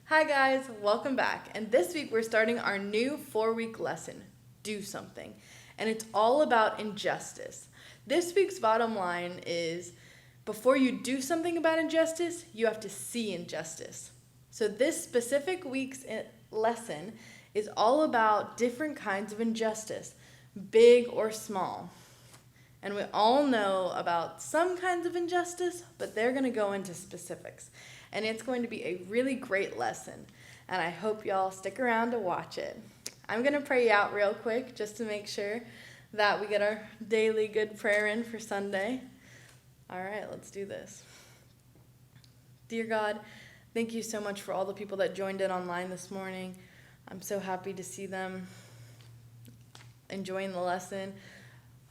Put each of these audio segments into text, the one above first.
Hi guys, welcome back. And this week we're starting our new 4-week lesson, Do Something. And it's all about injustice. This week's bottom line is before you do something about injustice, you have to see injustice. So this specific week's lesson is all about different kinds of injustice, big or small. And we all know about some kinds of injustice, but they're going to go into specifics. And it's going to be a really great lesson. And I hope y'all stick around to watch it. I'm going to pray out real quick just to make sure that we get our daily good prayer in for Sunday. All right, let's do this. Dear God, thank you so much for all the people that joined in online this morning. I'm so happy to see them enjoying the lesson.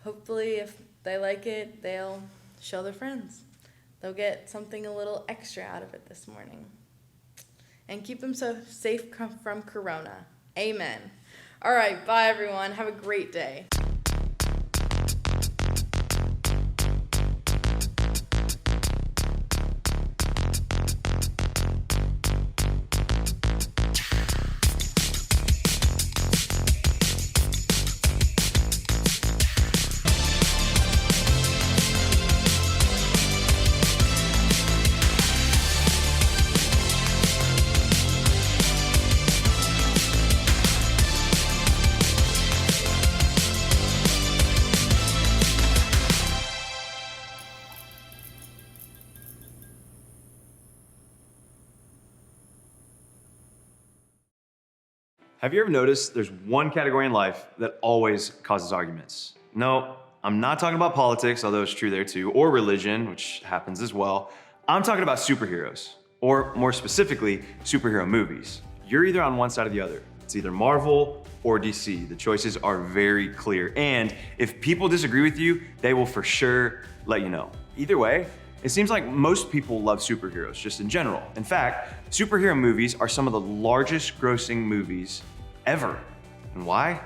Hopefully, if they like it, they'll show their friends. They'll get something a little extra out of it this morning. And keep them so safe from Corona. Amen. All right, bye everyone. Have a great day. Have you ever noticed there's one category in life that always causes arguments? No, I'm not talking about politics, although it's true there too, or religion, which happens as well. I'm talking about superheroes, or more specifically, superhero movies. You're either on one side or the other. It's either Marvel or DC. The choices are very clear. And if people disagree with you, they will for sure let you know. Either way, it seems like most people love superheroes, just in general. In fact, superhero movies are some of the largest grossing movies ever. And why?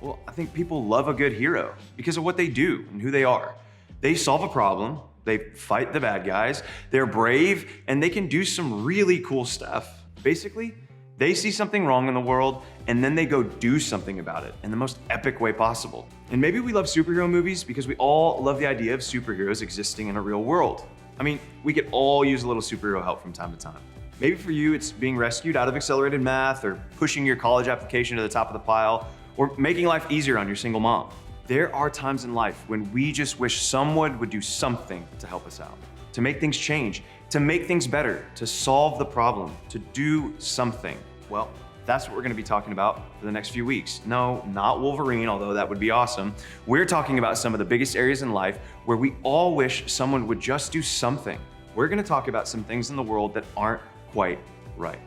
Well, I think people love a good hero because of what they do and who they are. They solve a problem, they fight the bad guys, they're brave, and they can do some really cool stuff. Basically, they see something wrong in the world and then they go do something about it in the most epic way possible. And maybe we love superhero movies because we all love the idea of superheroes existing in a real world. I mean, we could all use a little superhero help from time to time. Maybe for you, it's being rescued out of accelerated math, or pushing your college application to the top of the pile, or making life easier on your single mom. There are times in life when we just wish someone would do something to help us out, to make things change, to make things better, to solve the problem, to do something. Well, that's what we're gonna be talking about for the next few weeks. No, not Wolverine, although that would be awesome. We're talking about some of the biggest areas in life where we all wish someone would just do something. We're gonna talk about some things in the world that aren't quite right.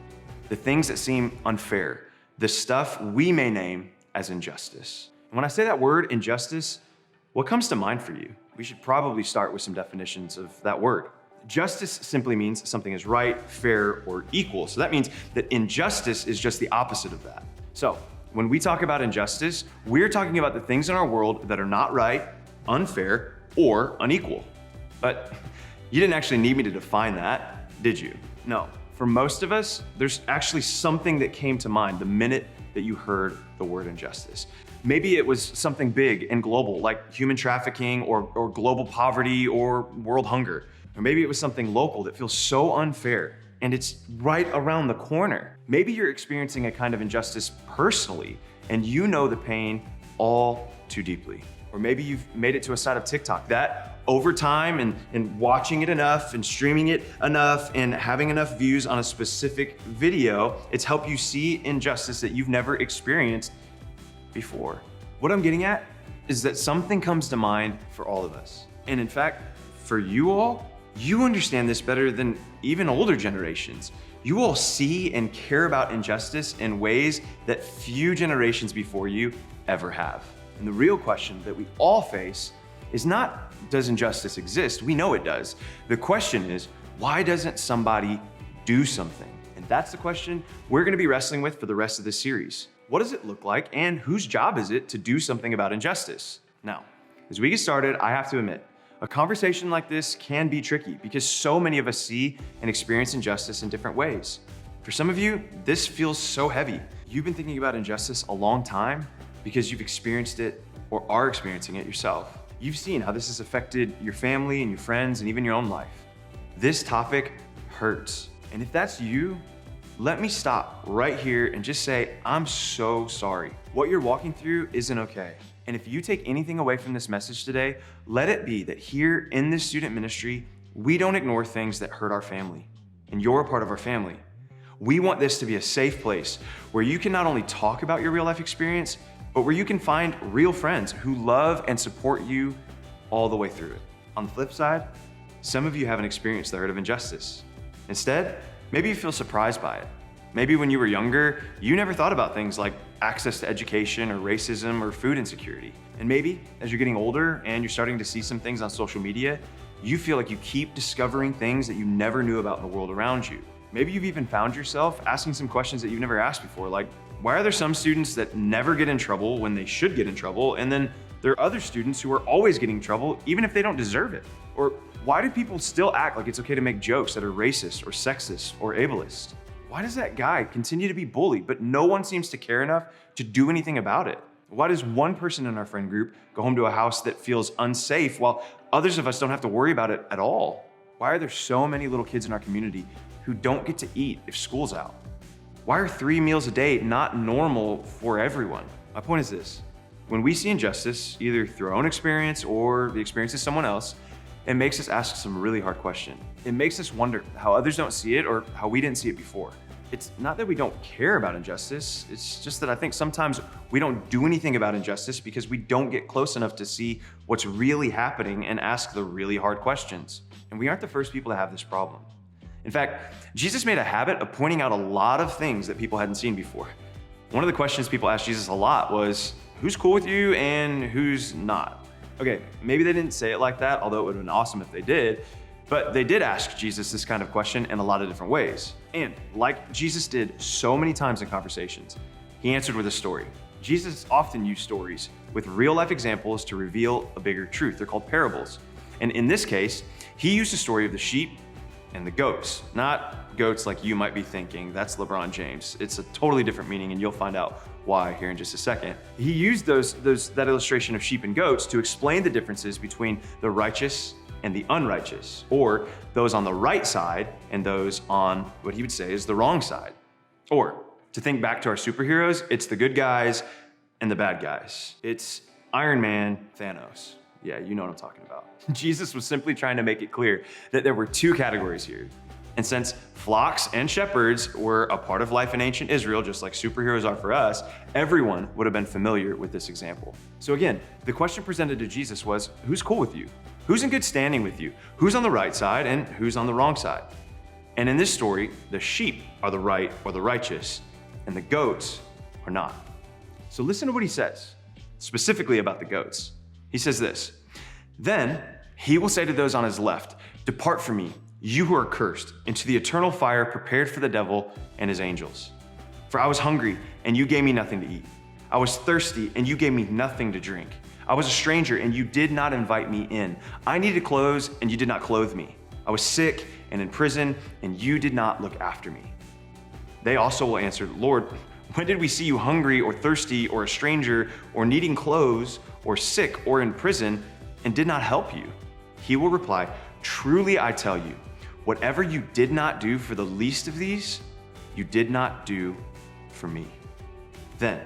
The things that seem unfair, the stuff we may name as injustice. And when I say that word, injustice, what comes to mind for you? We should probably start with some definitions of that word. Justice simply means something is right, fair, or equal. So that means that injustice is just the opposite of that. So when we talk about injustice, we're talking about the things in our world that are not right, unfair, or unequal. But you didn't actually need me to define that, did you? No. For most of us, there's actually something that came to mind the minute that you heard the word injustice. Maybe it was something big and global, like human trafficking or global poverty or world hunger. Or maybe it was something local that feels so unfair and it's right around the corner. Maybe you're experiencing a kind of injustice personally and you know the pain all too deeply. Or maybe you've made it to a side of TikTok that over time and watching it enough and streaming it enough and having enough views on a specific video, it's helped you see injustice that you've never experienced before. What I'm getting at is that something comes to mind for all of us. And in fact, for you all, you understand this better than even older generations. You all see and care about injustice in ways that few generations before you ever have. And the real question that we all face is not, does injustice exist? We know it does. The question is, why doesn't somebody do something? And that's the question we're gonna be wrestling with for the rest of this series. What does it look like, and whose job is it to do something about injustice? Now, as we get started, I have to admit, a conversation like this can be tricky because so many of us see and experience injustice in different ways. For some of you, this feels so heavy. You've been thinking about injustice a long time because you've experienced it or are experiencing it yourself. You've seen how this has affected your family and your friends and even your own life. This topic hurts. And if that's you, let me stop right here and just say, I'm so sorry. What you're walking through isn't okay. And if you take anything away from this message today, let it be that here in this student ministry, we don't ignore things that hurt our family. And you're a part of our family. We want this to be a safe place where you can not only talk about your real life experience, but where you can find real friends who love and support you all the way through it. On the flip side, some of you haven't experienced the hurt of injustice. Instead, maybe you feel surprised by it. Maybe when you were younger, you never thought about things like access to education or racism or food insecurity. And maybe as you're getting older and you're starting to see some things on social media, you feel like you keep discovering things that you never knew about in the world around you. Maybe you've even found yourself asking some questions that you've never asked before, like, why are there some students that never get in trouble when they should get in trouble, and then there are other students who are always getting in trouble even if they don't deserve it? Or why do people still act like it's okay to make jokes that are racist or sexist or ableist? Why does that guy continue to be bullied, but no one seems to care enough to do anything about it? Why does one person in our friend group go home to a house that feels unsafe while others of us don't have to worry about it at all? Why are there so many little kids in our community who don't get to eat if school's out? Why are 3 meals a day not normal for everyone? My point is this: when we see injustice, either through our own experience or the experience of someone else, it makes us ask some really hard questions. It makes us wonder how others don't see it or how we didn't see it before. It's not that we don't care about injustice, it's just that I think sometimes we don't do anything about injustice because we don't get close enough to see what's really happening and ask the really hard questions. And we aren't the first people to have this problem. In fact, Jesus made a habit of pointing out a lot of things that people hadn't seen before. One of the questions people asked Jesus a lot was, who's cool with you and who's not? Okay, maybe they didn't say it like that, although it would have been awesome if they did, but they did ask Jesus this kind of question in a lot of different ways. And like Jesus did so many times in conversations, he answered with a story. Jesus often used stories with real life examples to reveal a bigger truth. They're called parables. And in this case, he used the story of the sheep and the goats, not goats like you might be thinking. That's LeBron James. It's a totally different meaning, and you'll find out why here in just a second. He used that illustration of sheep and goats to explain the differences between the righteous and the unrighteous, or those on the right side and those on what he would say is the wrong side. Or to think back to our superheroes, it's the good guys and the bad guys. It's Iron Man, Thanos. Yeah, you know what I'm talking about. Jesus was simply trying to make it clear that there were 2 categories here. And since flocks and shepherds were a part of life in ancient Israel, just like superheroes are for us, everyone would have been familiar with this example. So again, the question presented to Jesus was, who's cool with you? Who's in good standing with you? Who's on the right side and who's on the wrong side? And in this story, the sheep are the right or the righteous, and the goats are not. So listen to what he says, specifically about the goats. He says this, then he will say to those on his left, depart from me, you who are cursed, into the eternal fire prepared for the devil and his angels. For I was hungry, and you gave me nothing to eat. I was thirsty, and you gave me nothing to drink. I was a stranger, and you did not invite me in. I needed clothes, and you did not clothe me. I was sick and in prison, and you did not look after me. They also will answer, Lord, when did we see you hungry or thirsty or a stranger or needing clothes or sick or in prison and did not help you? He will reply, truly I tell you, whatever you did not do for the least of these, you did not do for me. Then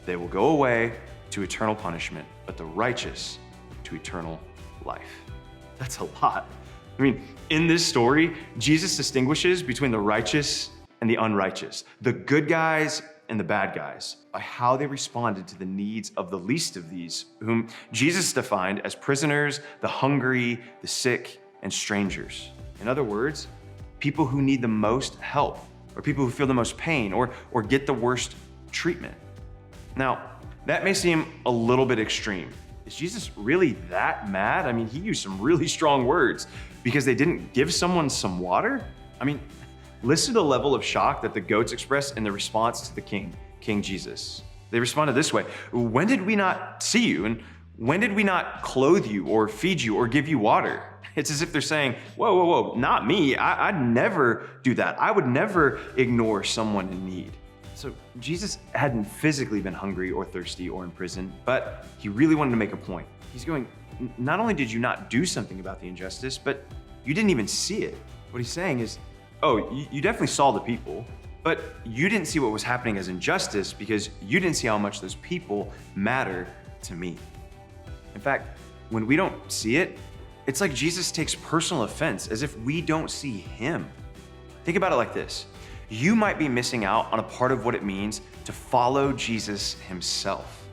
they will go away to eternal punishment, but the righteous to eternal life. That's a lot. I mean, in this story, Jesus distinguishes between the righteous and the unrighteous, the good guys and the bad guys, by how they responded to the needs of the least of these, whom Jesus defined as prisoners, the hungry, the sick, and strangers. In other words, people who need the most help, or people who feel the most pain, or get the worst treatment. Now, that may seem a little bit extreme. Is Jesus really that mad? I mean, he used some really strong words because they didn't give someone some water? I mean, listen to the level of shock that the goats expressed in the response to the King Jesus. They responded this way, when did we not see you? And when did we not clothe you or feed you or give you water? It's as if they're saying, whoa, whoa, whoa, not me. I'd never do that. I would never ignore someone in need. So Jesus hadn't physically been hungry or thirsty or in prison, but he really wanted to make a point. He's going, not only did you not do something about the injustice, but you didn't even see it. What he's saying is, oh, you definitely saw the people, but you didn't see what was happening as injustice because you didn't see how much those people matter to me. In fact, when we don't see it, it's like Jesus takes personal offense as if we don't see him. Think about it like this. You might be missing out on a part of what it means to follow Jesus himself.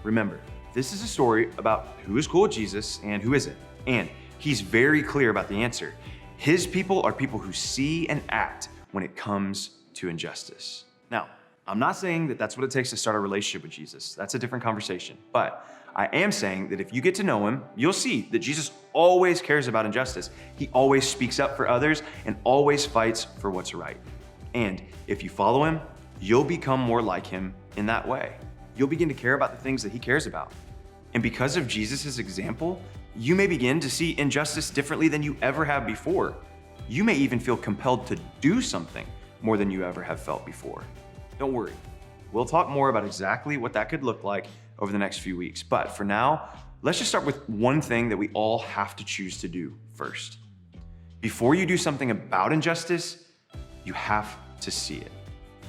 Remember, this is a story about who is cool with Jesus and who isn't. And he's very clear about the answer. His people are people who see and act when it comes to injustice. Now, I'm not saying that that's what it takes to start a relationship with Jesus. That's a different conversation. But I am saying that if you get to know him, you'll see that Jesus always cares about injustice. He always speaks up for others and always fights for what's right. And if you follow him, you'll become more like him in that way. You'll begin to care about the things that he cares about. And because of Jesus' example, you may begin to see injustice differently than you ever have before. You may even feel compelled to do something more than you ever have felt before. Don't worry. We'll talk more about exactly what that could look like over the next few weeks. But for now, let's just start with one thing that we all have to choose to do first. Before you do something about injustice, you have to see it.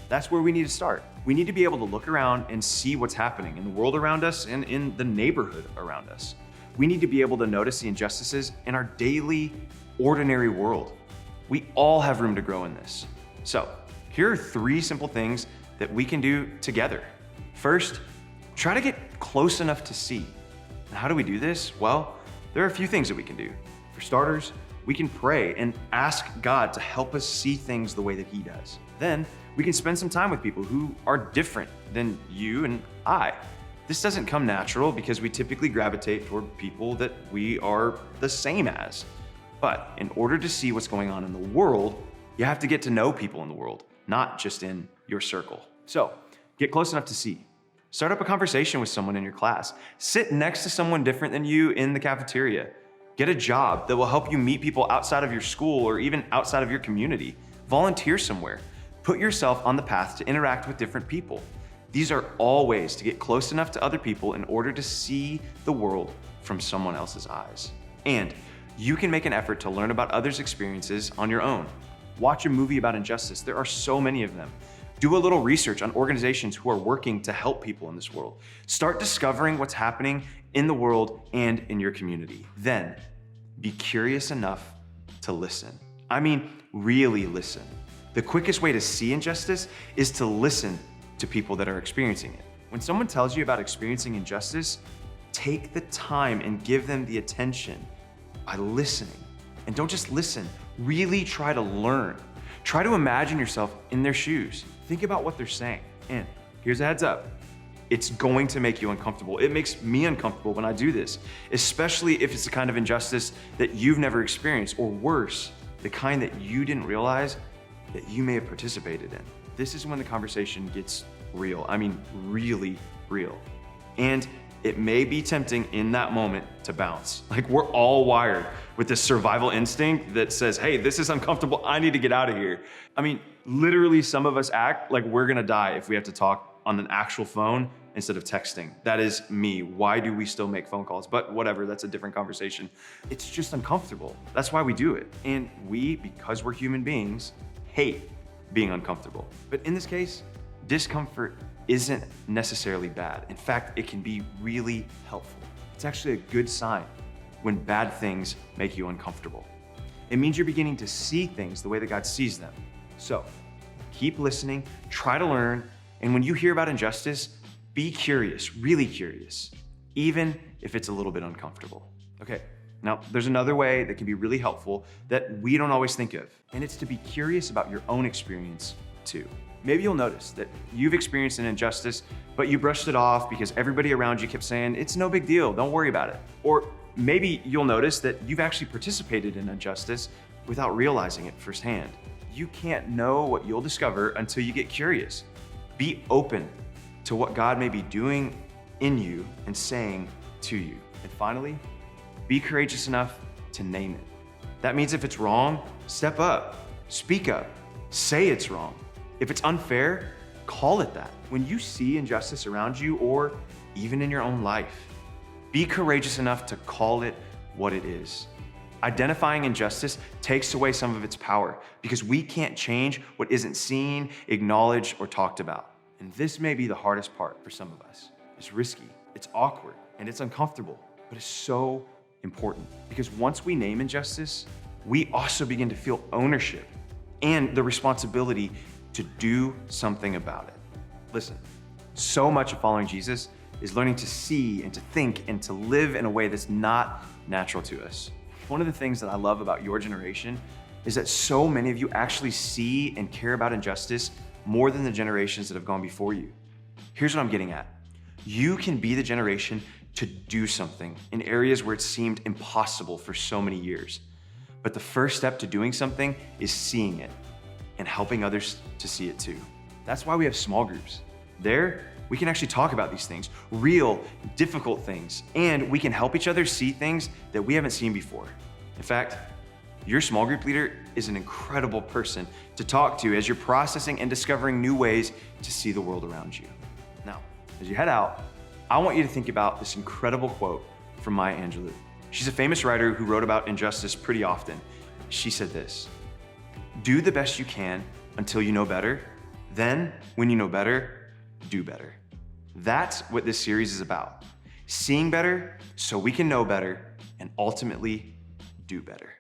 That's where we need to start. We need to be able to look around and see what's happening in the world around us and in the neighborhood around us. We need to be able to notice the injustices in our daily, ordinary world. We all have room to grow in this. So, here are 3 simple things that we can do together. First, try to get close enough to see. And how do we do this? Well, there are a few things that we can do. For starters, we can pray and ask God to help us see things the way that he does. Then, we can spend some time with people who are different than you and I. This doesn't come natural because we typically gravitate toward people that we are the same as. But in order to see what's going on in the world, you have to get to know people in the world, not just in your circle. So, get close enough to see. Start up a conversation with someone in your class. Sit next to someone different than you in the cafeteria. Get a job that will help you meet people outside of your school or even outside of your community. Volunteer somewhere. Put yourself on the path to interact with different people. These are all ways to get close enough to other people in order to see the world from someone else's eyes. And you can make an effort to learn about others' experiences on your own. Watch a movie about injustice. There are so many of them. Do a little research on organizations who are working to help people in this world. Start discovering what's happening in the world and in your community. Then, be curious enough to listen. I mean, really listen. The quickest way to see injustice is to listen to people that are experiencing it. When someone tells you about experiencing injustice, take the time and give them the attention by listening. And don't just listen, really try to learn. Try to imagine yourself in their shoes. Think about what they're saying. And here's a heads up. It's going to make you uncomfortable. It makes me uncomfortable when I do this, especially if it's the kind of injustice that you've never experienced, or worse, the kind that you didn't realize that you may have participated in. This is when the conversation gets real. I mean, really real. And it may be tempting in that moment to bounce. Like, we're all wired with this survival instinct that says, hey, this is uncomfortable, I need to get out of here. I mean, literally some of us act like we're gonna die if we have to talk on an actual phone instead of texting. That is me. Why do we still make phone calls? But whatever, that's a different conversation. It's just uncomfortable. That's why we do it. And we, because we're human beings, hate being uncomfortable. But in this case, discomfort isn't necessarily bad. In fact, it can be really helpful. It's actually a good sign when bad things make you uncomfortable. It means you're beginning to see things the way that God sees them. So keep listening, try to learn, and when you hear about injustice, be curious, really curious, even if it's a little bit uncomfortable. Okay, now there's another way that can be really helpful that we don't always think of, and it's to be curious about your own experience too. Maybe you'll notice that you've experienced an injustice, but you brushed it off because everybody around you kept saying, it's no big deal, don't worry about it. Or maybe you'll notice that you've actually participated in injustice without realizing it firsthand. You can't know what you'll discover until you get curious. Be open to what God may be doing in you and saying to you. And finally, be courageous enough to name it. That means if it's wrong, step up, speak up, say it's wrong. If it's unfair, call it that. When you see injustice around you or even in your own life, be courageous enough to call it what it is. Identifying injustice takes away some of its power because we can't change what isn't seen, acknowledged, or talked about. And this may be the hardest part for some of us. It's risky, it's awkward, and it's uncomfortable, but it's so important because once we name injustice, we also begin to feel ownership and the responsibility to do something about it. Listen, so much of following Jesus is learning to see and to think and to live in a way that's not natural to us. One of the things that I love about your generation is that so many of you actually see and care about injustice more than the generations that have gone before you. Here's what I'm getting at. You can be the generation to do something in areas where it seemed impossible for so many years. But the first step to doing something is seeing it and helping others to see it too. That's why we have small groups. There, we can actually talk about these things, real, difficult things, and we can help each other see things that we haven't seen before. In fact, your small group leader is an incredible person to talk to as you're processing and discovering new ways to see the world around you. Now, as you head out, I want you to think about this incredible quote from Maya Angelou. She's a famous writer who wrote about injustice pretty often. She said this: "Do the best you can until you know better. Then, when you know better, do better." That's what this series is about. Seeing better so we can know better and ultimately do better.